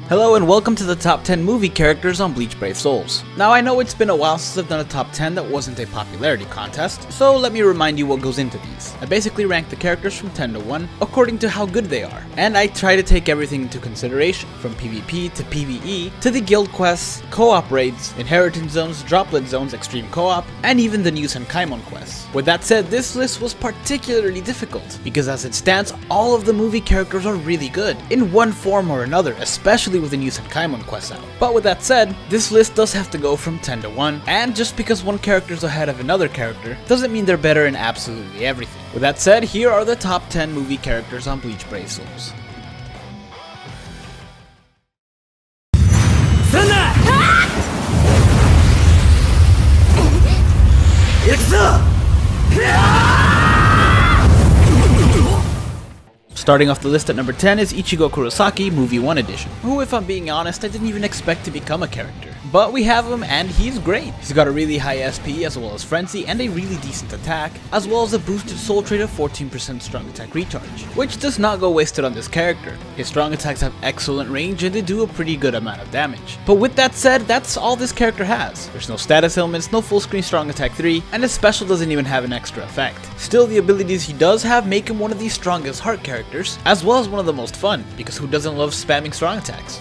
Hello and welcome to the top 10 movie characters on Bleach Brave Souls. Now I know it's been a while since I've done a top 10 that wasn't a popularity contest, so let me remind you what goes into these. I basically rank the characters from 10 to 1 according to how good they are, and I try to take everything into consideration, from PvP to PvE to the guild quests, co-op raids, inheritance zones, droplet zones, extreme co-op, and even the new Senkaimon quests. With that said, this list was particularly difficult, because as it stands, all of the movie characters are really good, in one form or another, especially with the new Senkaimon quests out. But with that said, this list does have to go from 10 to 1, and just because one character is ahead of another character, doesn't mean they're better in absolutely everything. With that said, here are the top 10 movie characters on Bleach Brave Souls. Starting off the list at number 10 is Ichigo Kurosaki, Movie 1 Edition, who, if I'm being honest, I didn't even expect to become a character. But we have him, and he's great. He's got a really high SP, as well as frenzy, and a really decent attack, as well as a boosted soul trait of 14% strong attack recharge, which does not go wasted on this character. His strong attacks have excellent range, and they do a pretty good amount of damage. But with that said, that's all this character has. There's no status ailments, no full screen strong attack 3, and his special doesn't even have an extra effect. Still, the abilities he does have make him one of the strongest heart characters, as well as one of the most fun, because who doesn't love spamming strong attacks?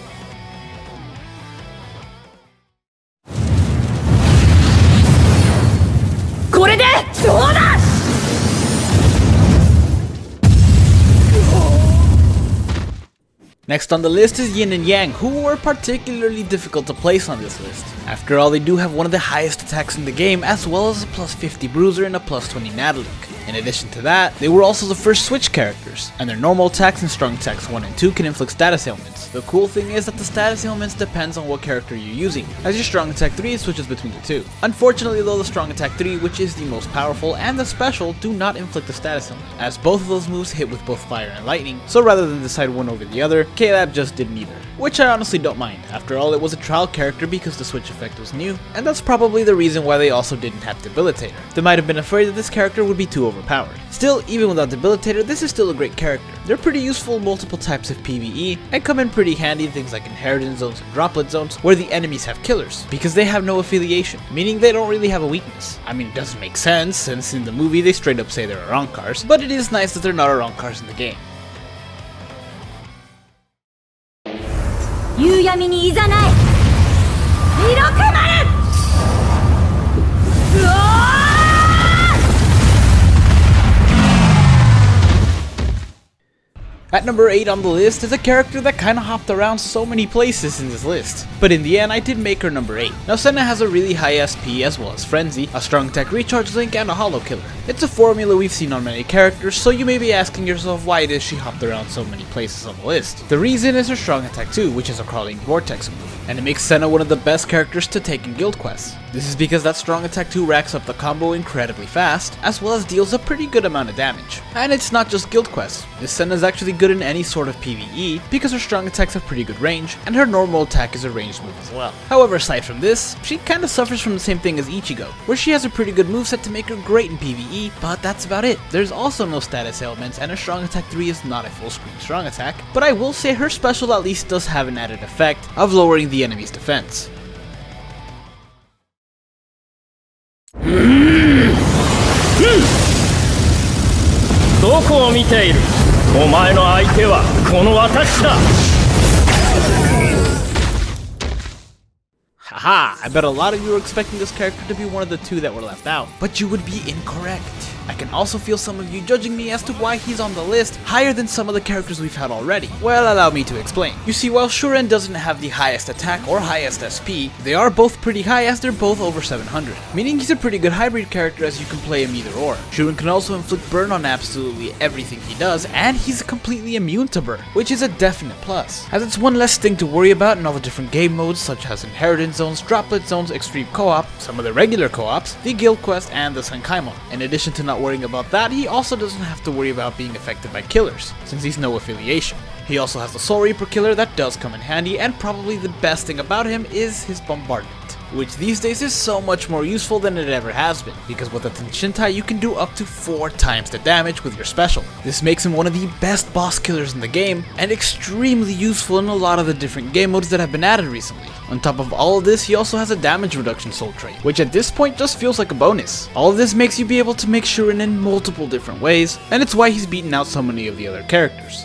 Next on the list is Yin and Yang, who were particularly difficult to place on this list. After all, they do have one of the highest attacks in the game, as well as a plus 50 bruiser and a plus 20 Nadalink. In addition to that, they were also the first switch characters, and their normal attacks and strong attacks 1 and 2 can inflict status ailments. The cool thing is that the status ailments depends on what character you're using, as your strong attack 3 switches between the two. Unfortunately though, the strong attack 3, which is the most powerful, and the special do not inflict the status ailment, as both of those moves hit with both fire and lightning, so rather than decide one over the other, K-Lab just did neither. Which I honestly don't mind. After all, it was a trial character because the switch effect was new, and that's probably the reason why they also didn't have Debilitator. They might have been afraid that this character would be too overpowered. Still, even without Debilitator, this is still a great character. They're pretty useful in multiple types of PvE, and come in pretty handy in things like inheritance zones and droplet zones, where the enemies have killers, because they have no affiliation, meaning they don't really have a weakness. I mean, it doesn't make sense, since in the movie they straight up say they're Arankars, but it is nice that they're not Arankars in the game. At number 8 on the list is a character that kinda hopped around so many places in this list, but in the end I did make her number 8. Now Senna has a really high SP as well as frenzy, a strong attack recharge link, and a hollow killer. It's a formula we've seen on many characters, so you may be asking yourself why does she hopped around so many places on the list. The reason is her strong attack 2, which is a crawling vortex move, and it makes Senna one of the best characters to take in guild quests. This is because that strong attack 2 racks up the combo incredibly fast, as well as deals a pretty good amount of damage. And it's not just guild quests, this Senna is actually good in any sort of PvE, because her strong attacks have pretty good range, and her normal attack is a ranged move as well. However, aside from this, she kinda suffers from the same thing as Ichigo, where she has a pretty good moveset to make her great in PvE, but that's about it. There's also no status ailments, and her strong attack 3 is not a full screen strong attack, but I will say her special at least does have an added effect of lowering the enemy's defense. Haha, I bet a lot of you were expecting this character to be one of the two that were left out, but you would be incorrect. I can also feel some of you judging me as to why he's on the list higher than some of the characters we've had already. Well, allow me to explain. You see, while Shuren doesn't have the highest attack or highest SP, they are both pretty high as they're both over 700, meaning he's a pretty good hybrid character as you can play him either or. Shuren can also inflict burn on absolutely everything he does, and he's completely immune to burn, which is a definite plus, as it's one less thing to worry about in all the different game modes such as inheritance zones, droplet zones, extreme co-op, some of the regular co-ops, the guild quest, and the Senkaimon. In addition to not worrying about that, he also doesn't have to worry about being affected by killers, since he's no affiliation. He also has the Soul Reaper killer that does come in handy, and probably the best thing about him is his bombardment. which these days is so much more useful than it ever has been, because with the Tenshintai you can do up to 4 times the damage with your special. This makes him one of the best boss killers in the game, and extremely useful in a lot of the different game modes that have been added recently. On top of all of this, he also has a damage reduction soul trait, which at this point just feels like a bonus. All of this makes you be able to make Shurin in multiple different ways, and it's why he's beaten out so many of the other characters.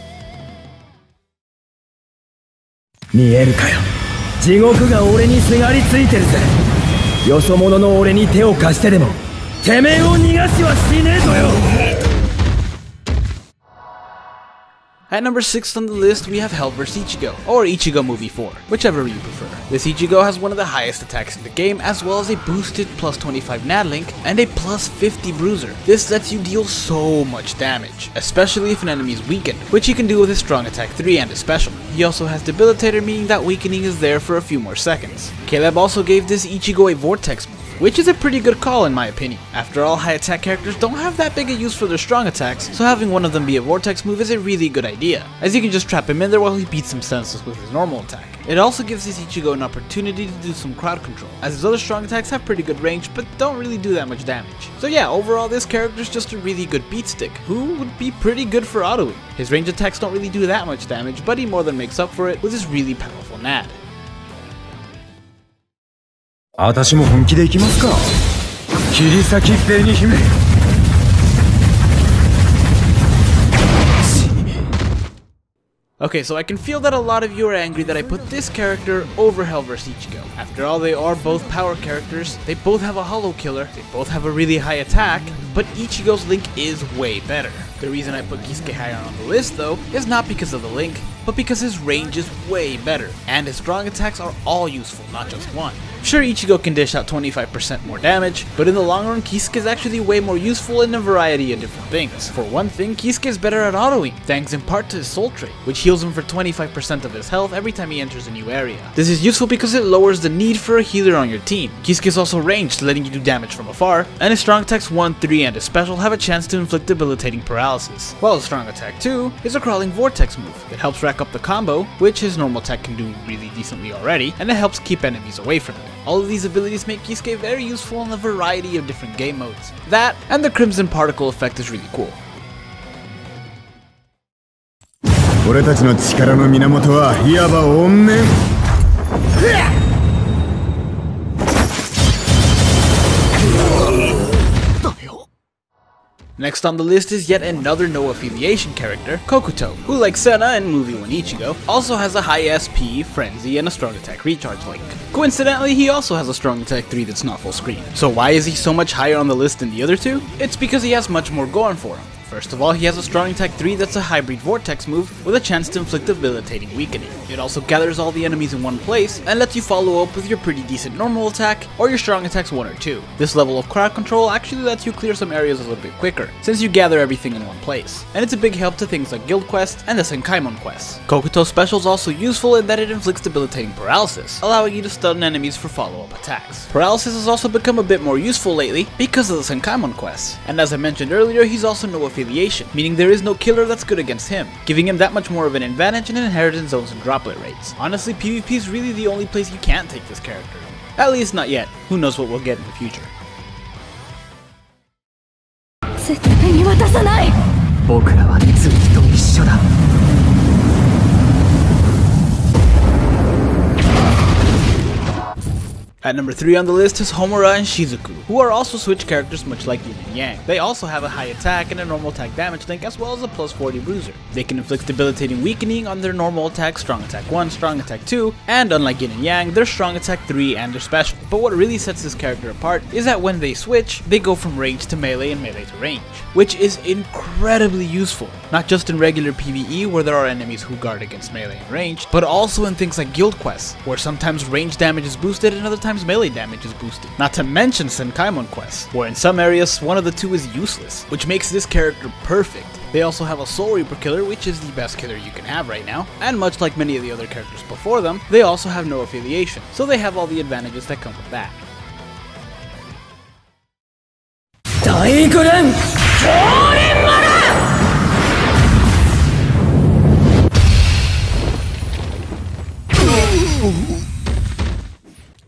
見えるかよ。地獄が俺にすがりついてるぜ。よそ者の俺に手を貸してでもてめえを逃がしはしねえぞよ。 At number 6 on the list, we have Hell vs Ichigo, or Ichigo Movie 4, whichever you prefer. This Ichigo has one of the highest attacks in the game, as well as a boosted plus 25 Nadlink and a plus 50 Bruiser. This lets you deal so much damage, especially if an enemy is weakened, which he can do with his strong attack 3 and his special. He also has Debilitator, meaning that weakening is there for a few more seconds. Caleb also gave this Ichigo a Vortex move, which is a pretty good call in my opinion. After all, high attack characters don't have that big a use for their strong attacks, so having one of them be a Vortex move is a really good idea, as you can just trap him in there while he beats him senseless with his normal attack. It also gives this Ichigo an opportunity to do some crowd control, as his other strong attacks have pretty good range but don't really do that much damage. So yeah, overall this character is just a really good beat stick, who would be pretty good for autoing. His range attacks don't really do that much damage, but he more than makes up for it with his really powerful Nad. 私も本気で行きますか。切り裂き紅姫。 Okay, so I can feel that a lot of you are angry that I put this character over Hell vs Ichigo. After all, they are both power characters, they both have a hollow killer, they both have a really high attack, but Ichigo's link is way better. The reason I put Kisuke higher on the list though, is not because of the link, but because his range is way better, and his strong attacks are all useful, not just one. Sure, Ichigo can dish out 25% more damage, but in the long run, Kisuke is actually way more useful in a variety of different things. For one thing, Kisuke is better at autoing, thanks in part to his soul trait, which heals him for 25% of his health every time he enters a new area. This is useful because it lowers the need for a healer on your team. Kisuke is also ranged, letting you do damage from afar, and his strong attacks 1, 3, and his special have a chance to inflict debilitating paralysis, while his strong attack 2 is a crawling vortex move that helps rack up the combo, which his normal attack can do really decently already, and it helps keep enemies away from him. All of these abilities make Kisuke very useful in a variety of different game modes. That, and the Crimson Particle effect is really cool. 俺たちの力の源はいわば怨念。 Next on the list is yet another no affiliation character, Kokuto, who like Senna in Movie 1 Ichigo, also has a high SP, Frenzy, and a strong attack recharge link. Coincidentally, he also has a strong attack 3 that's not full screen. So why is he so much higher on the list than the other two? It's because he has much more going for him. First of all, he has a strong attack 3 that's a hybrid vortex move with a chance to inflict debilitating weakening. It also gathers all the enemies in one place and lets you follow up with your pretty decent normal attack or your strong attacks 1 or 2. This level of crowd control actually lets you clear some areas a little bit quicker, since you gather everything in one place, and it's a big help to things like guild quests and the Senkaimon quests. Kokuto's special is also useful in that it inflicts debilitating paralysis, allowing you to stun enemies for follow-up attacks. Paralysis has also become a bit more useful lately because of the Senkaimon quests, and as I mentioned earlier, he's also no affiliation, meaning there is no killer that's good against him, giving him that much more of an advantage in inheritance zones and droplet rates. Honestly, PvP is really the only place you can't take this character. At least not yet. Who knows what we'll get in the future. 絶対に渡さない。僕らはずっと一緒だ。 At number 3 on the list is Homura and Shizuku, who are also switch characters much like Yin and Yang. They also have a high attack and a normal attack damage link as well as a plus 40 bruiser. They can inflict debilitating weakening on their normal attack, strong attack 1, strong attack 2, and unlike Yin and Yang, their strong attack 3 and their special. But what really sets this character apart is that when they switch, they go from range to melee and melee to range, which is incredibly useful. Not just in regular PvE where there are enemies who guard against melee and range, but also in things like guild quests, where sometimes range damage is boosted and other times melee damage is boosted. Not to mention Senkaimon quests, where in some areas one of the two is useless, which makes this character perfect. They also have a Soul Reaper killer, which is the best killer you can have right now, and much like many of the other characters before them, they also have no affiliation, so they have all the advantages that come with that.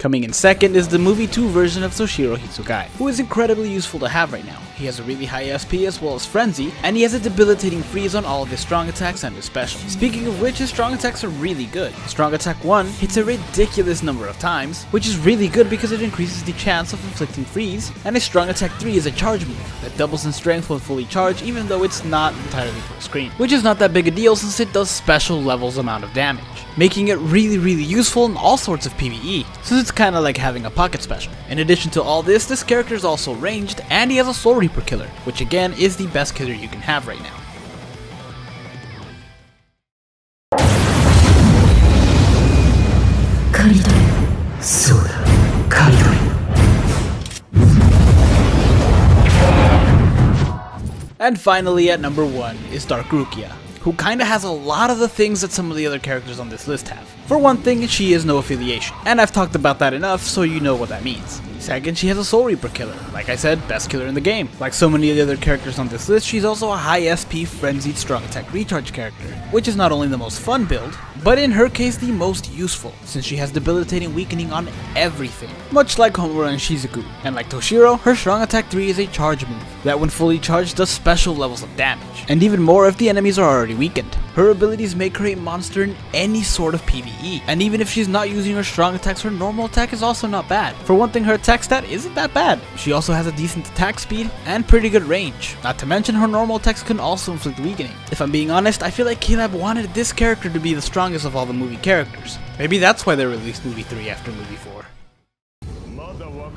Coming in second is the movie 2 version of Sushiro Hitsugai, who is incredibly useful to have right now. He has a really high SP as well as Frenzy, and he has a debilitating freeze on all of his strong attacks and his special. Speaking of which, his strong attacks are really good. Strong attack 1 hits a ridiculous number of times, which is really good because it increases the chance of inflicting freeze, and his strong attack 3 is a charge move that doubles in strength when fully charged, even though it's not entirely full screen, which is not that big a deal since it does special levels amount of damage, making it really useful in all sorts of PvE, since it's kinda like having a pocket special. In addition to all this character is also ranged, and he has a Soul Reaper killer, which again is the best killer you can have right now. And finally at number 1 is Dark Rukia, who kinda has a lot of the things that some of the other characters on this list have. For one thing, she has no affiliation, and I've talked about that enough so you know what that means. Second, she has a Soul Reaper killer, like I said, best killer in the game. Like so many of the other characters on this list, she's also a high SP frenzied strong attack recharge character, which is not only the most fun build, but in her case the most useful, since she has debilitating weakening on everything, much like Homura and Shizuku. And like Toshiro, her strong attack 3 is a charge move, that when fully charged does special levels of damage, and even more if the enemies are already weakened. Her abilities make her a monster in any sort of PvE, and even if she's not using her strong attacks, her normal attack is also not bad. For one thing, her attack stat isn't that bad. She also has a decent attack speed and pretty good range, not to mention her normal attacks can also inflict weakening. If I'm being honest, I feel like K-Lab wanted this character to be the strongest of all the movie characters. Maybe that's why they released movie 3 after movie 4.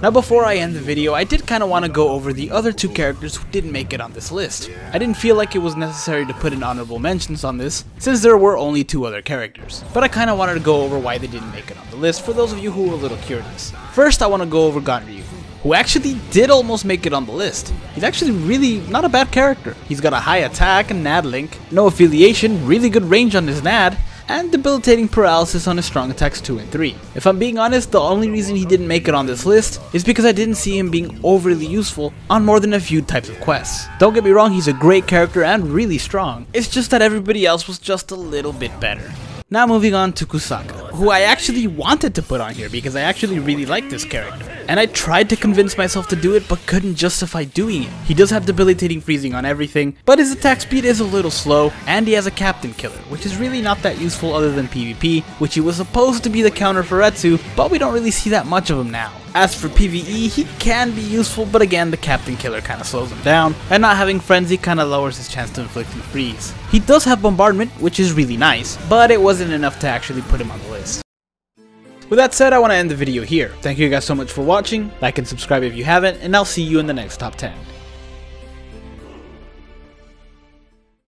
Now before I end the video, I did kinda wanna go over the other 2 characters who didn't make it on this list. I didn't feel like it was necessary to put in honorable mentions on this, since there were only 2 other characters. But I kinda wanted to go over why they didn't make it on the list for those of you who were a little curious. First, I wanna go over Ganryu, who actually did almost make it on the list. He's actually really not a bad character. He's got a high attack and NAD link, no affiliation, really good range on his NAD, and debilitating paralysis on his strong attacks 2 and 3. If I'm being honest, the only reason he didn't make it on this list is because I didn't see him being overly useful on more than a few types of quests. Don't get me wrong, he's a great character and really strong. It's just that everybody else was just a little bit better. Now moving on to Kusaka, who I actually wanted to put on here because I actually really like this character. And I tried to convince myself to do it but couldn't justify doing it. He does have debilitating freezing on everything, but his attack speed is a little slow, and he has a captain killer, which is really not that useful other than PvP, which he was supposed to be the counter for Etsu, but we don't really see that much of him now. As for PvE, he can be useful, but again, the captain killer kinda slows him down, and not having frenzy kinda lowers his chance to inflict a freeze. He does have bombardment, which is really nice, but it wasn't enough to actually put him on the list. With that said, I want to end the video here. Thank you guys so much for watching, like and subscribe if you haven't, and I'll see you in the next top 10.